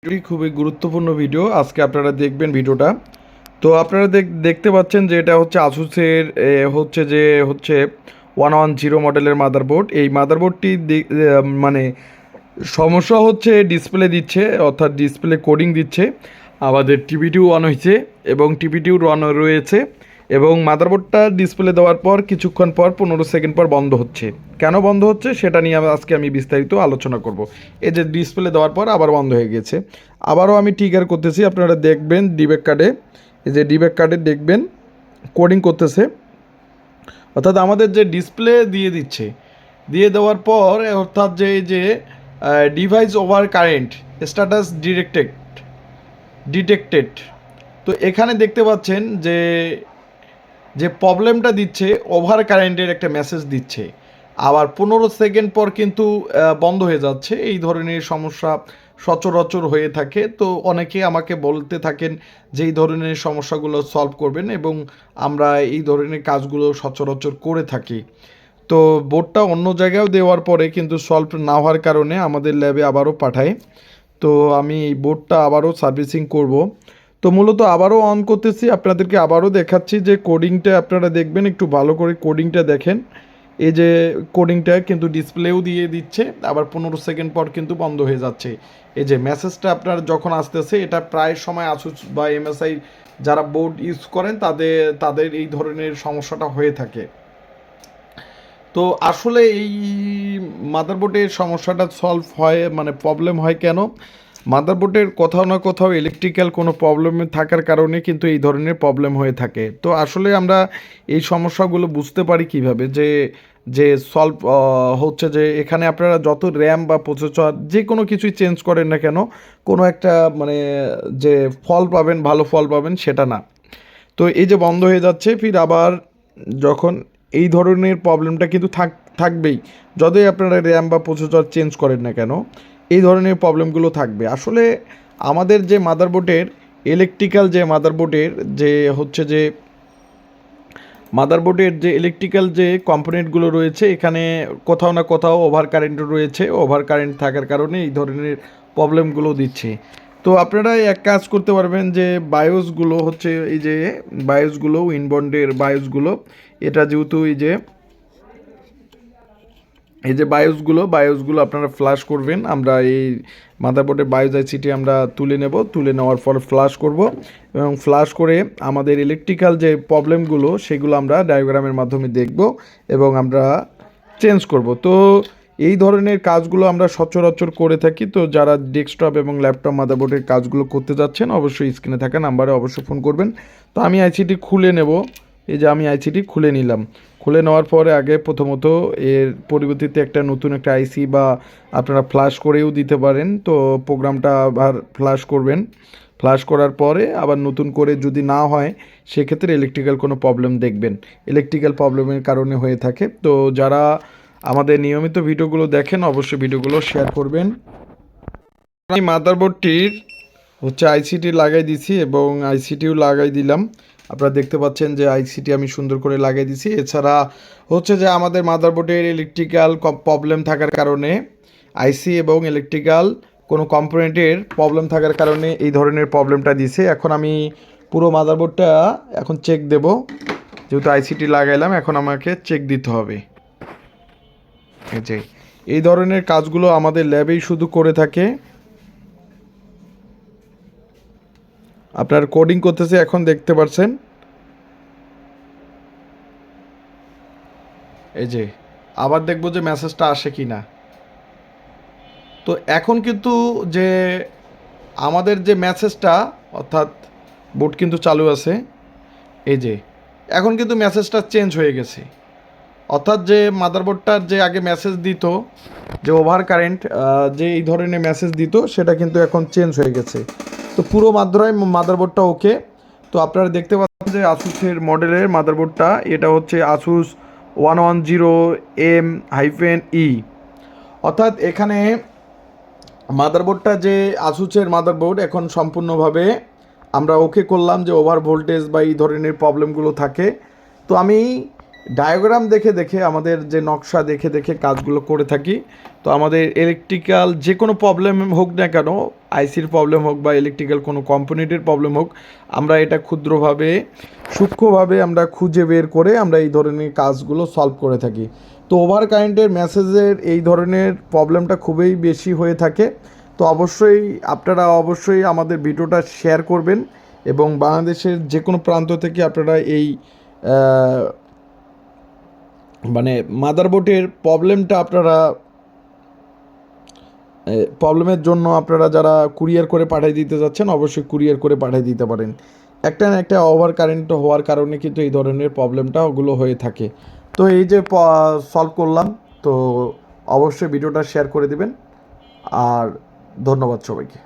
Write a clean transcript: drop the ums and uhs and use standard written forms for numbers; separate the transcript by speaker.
Speaker 1: এটি খুবই গুরুত্বপূর্ণ ভিডিও। আজকে আপনারা দেখবেন ভিডিওটা। তো আপনারা দেখতে পাচ্ছেন যে এটা হচ্ছে আসুসের হচ্ছে 110 মডেলের মাদারবোর্ড। এই মাদারবোর্ডটি মানে সমস্যা হচ্ছে ডিসপ্লে দিচ্ছে, অর্থাৎ ডিসপ্লে কোডিং দিচ্ছে। আমাদের টিভিটিও অন হয়েছে এবং টিভিটিও অন রয়েছে, এবং মাদারবোর্ডটা ডিসপ্লে দেওয়ার পর কিছুক্ষণ পর 15 সেকেন্ড পর বন্ধ হচ্ছে। কেন বন্ধ হচ্ছে সেটা নিয়ে আজকে আমি বিস্তারিত আলোচনা করব। এই যে ডিসপ্লে দেওয়ার পর আবার বন্ধ হয়ে গেছে, আবারও আমি ট্রিগার করতেছি। আপনারা দেখবেন ডিব্যাক কার্ডে, এই যে ডিব্যাক কার্ডে দেখবেন কোডিং করতেছে, অর্থাৎ আমাদের যে ডিসপ্লে দিয়ে দিচ্ছে, দিয়ে দেওয়ার পর অর্থাৎ যে device over current status detected. তো এখানে দেখতে পাচ্ছেন যে যে প্রবলেমটা দিচ্ছে ওভার কারেন্টের একটা মেসেজ দিচ্ছে, আবার 15 সেকেন্ড পর কিন্তু বন্ধ হয়ে যাচ্ছে। এই ধরনের সমস্যা সচরাচর হয়ে থাকে। তো অনেকে আমাকে বলতে থাকেন যে এই ধরনের সমস্যাগুলো সলভ করবেন, এবং আমরা এই ধরনের কাজগুলো সচরাচর করে থাকি। তো বোর্ডটা অন্য জায়গায়ও দেওয়ার পরে কিন্তু সলভ না হওয়ার কারণে আমাদের ল্যাবে আবারও পাঠায়। তো আমি এই বোর্ডটা আবারও সার্ভিসিং করব। তো মূলত আবারও অন করতেছি, আপনাদেরকে আবারও দেখাচ্ছি যে কোডিংটা আপনারা দেখবেন, একটু ভালো করে কোডিংটা দেখেন। এই যে কোডিংটা কিন্তু ডিসপ্লেও দিয়ে দিচ্ছে, আবার 15 সেকেন্ড পর কিন্তু বন্ধ হয়ে যাচ্ছে। এই যে মেসেজটা আপনার যখন আসতেছে, এটা প্রায় সময় আসুস বা এমএসআই যারা বোর্ড ইউজ করেন তাদের এই ধরনের সমস্যাটা হয়ে থাকে। তো আসলে এই মাদারবোর্ডের সমস্যাটা সলভ হয়, মানে প্রবলেম হয় কেন? মাদারবোর্ডের কোথাও না কোথাও ইলেকট্রিক্যাল কোনো প্রবলেম থাকার কারণে কিন্তু এই ধরনের প্রবলেম হয়ে থাকে। তো আসলে আমরা এই সমস্যাগুলো বুঝতে পারি কিভাবে, যে যে সলভ হচ্ছে যে এখানে আপনারা যত র্যাম বা প্রসেসর যে কোনো কিছুই চেঞ্জ করেন না কেন, কোনো একটা মানে যে ফল পাবেন, ভালো ফল পাবেন সেটা না। তো এই যে বন্ধ হয়ে যাচ্ছে, ফির আবার যখন এই ধরনের প্রবলেমটা কিন্তু থাকবেই, যতই আপনারা র্যাম বা প্রসেসর চেঞ্জ করেন না কেন, এই ধরনের প্রবলেমগুলো থাকবে। আসলে আমাদের যে মাদারবোর্ডের ইলেকট্রিক্যাল যে কম্পোনেন্টগুলো রয়েছে, এখানে কোথাও না কোথাও ওভার কারেন্ট রয়েছে। ওভার কারেন্ট থাকার কারণে এই ধরনের প্রবলেমগুলো দিচ্ছে। তো আপনারা এক কাজ করতে পারবেন যে বায়োসগুলো হচ্ছে এই যে বায়োসগুলো, উইনবন্ডের বায়োসগুলো, এটা যেহেতু এই যে বায়োসগুলো আপনারা ফ্লাশ করবেন। আমরা এই মাদারবোর্ডের বায়োস আইসিটি আমরা তুলে নেওয়ার পর ফ্লাশ করব, এবং ফ্লাশ করে আমাদের ইলেকট্রিক্যাল যে প্রবলেমগুলো সেগুলো আমরা ডায়াগ্রামের মাধ্যমে দেখব এবং আমরা চেঞ্জ করব। তো এই ধরনের কাজগুলো আমরা সচরাচর করে থাকি। তো যারা ডেস্কটপ এবং ল্যাপটপ মাদারবোর্ডের কাজগুলো করতে যাচ্ছেন, অবশ্যই স্ক্রিনে থাকা নাম্বারে অবশ্যই ফোন করবেন। তো আমি আইসিটি খুলে নেব। এই যে আমি আইসিটি খুলে নিলাম। খুলে নেওয়ার পরে আগে প্রথমত এর পরিবর্তিতে একটা নতুন একটা আইসি বা আপনারা ফ্ল্যাশ করেও দিতে পারেন। তো প্রোগ্রামটা আবার ফ্ল্যাশ করবেন। ফ্ল্যাশ করার পরে আবার নতুন করে যদি না হয়, সেক্ষেত্রে ইলেকট্রিক্যাল কোনো প্রবলেম দেখবেন। ইলেকট্রিক্যাল প্রবলেমের কারণে হয়ে থাকে। তো যারা আমাদের নিয়মিত ভিডিওগুলো দেখেন, অবশ্যই ভিডিওগুলো শেয়ার করবেন। আমি মাদারবোর্ডটির আইসিটি লাগাই দিছি এবং আইসিটিও লাগাই দিলাম। আপনারা দেখতে পাচ্ছেন যে আইসিটি আমি সুন্দর করে লাগাই দিছি। এছাড়া যে আমাদের মাদারবোর্ডের ইলেকট্রিক্যাল প্রবলেম থাকার কারণে, আইসি এবং ইলেকট্রিক্যাল কোনো কম্পোনেন্টের প্রবলেম থাকার কারণে এই ধরনের প্রবলেমটা দিছে। এখন আমি পুরো মাদারবোর্ডটা এখন চেক দেব। যেহেতু আইসিটি লাগাইলাম, এখন আমাকে চেক দিতে হবে। এই ধরনের কাজগুলো আমাদের ল্যাবেই শুধু করে থাকে। আপনার কোডিং করতেছে, এখন দেখতে পাচ্ছেন। এই যে আবার দেখব যে মেসেজটা আসে কি না। তো এখন কিন্তু যে আমাদের যে মেসেজটা, অর্থাৎ বোর্ড কিন্তু চালু আছে। এই যে এখন কিন্তু মেসেজটা চেঞ্জ হয়ে গেছে। অর্থাৎ যে মাদারবোর্ডটার যে আগে মেসেজ দিত, যে ওভার কারেন্ট যে এই ধরনের মেসেজ দিত, সেটা কিন্তু এখন চেঞ্জ হয়ে গেছে। তো পুরো মাদারবোর্ডটা ওকে। তো আপনারা দেখতে পাচ্ছেন যে আসুসের মডেলের মাদারবোর্ডটা, এটা হচ্ছে আসুস 110M-E। অর্থাৎ এখানে মাদারবোর্ডটা যে আসুসের মাদারবোর্ড, এখন সম্পূর্ণভাবে আমরা ওকে করলাম যে ওভার ভোল্টেজ বা এই ধরনের প্রবলেমগুলো থাকে। তো আমি ডায়াগ্রাম দেখে দেখে আমাদের যে নকশা দেখে দেখে কাজগুলো করে থাকি। তো আমাদের ইলেকট্রিক্যাল যে কোনো প্রবলেম হোক না কেন, আইসির প্রবলেম হোক বা ইলেকট্রিক্যাল কোনো কম্পোনেন্টের প্রবলেম হোক, আমরা এটা ক্ষুদ্রভাবে সূক্ষ্মভাবে আমরা খুঁজে বের করে আমরা এই ধরনের কাজগুলো সলভ করে থাকি। তো ওভার কারেন্টের মেসেজের এই ধরনের প্রবলেমটা খুবই বেশি হয়ে থাকে। তো অবশ্যই আপনারা অবশ্যই আমাদের ভিডিওটা শেয়ার করবেন এবং বাংলাদেশের যে কোনো প্রান্ত থেকে আপনারা এই মানে মাদারবোর্ডের প্রবলেমটা আপনারা প্রবলেমের জন্য আপনারা যারা কুরিয়ার করে পাঠিয়ে দিতে যাচ্ছেন অবশ্যই কুরিয়ার করে পাঠিয়ে দিতে পারেন। একটা না একটা ওভার কারেন্ট হওয়ার কারণে কিন্তু এই ধরনের প্রবলেমটা ওগুলো হয়ে থাকে। তো এই যে সলভ করলাম, তো অবশ্যই ভিডিওটা শেয়ার করে দিবেন। আর ধন্যবাদ সবাইকে।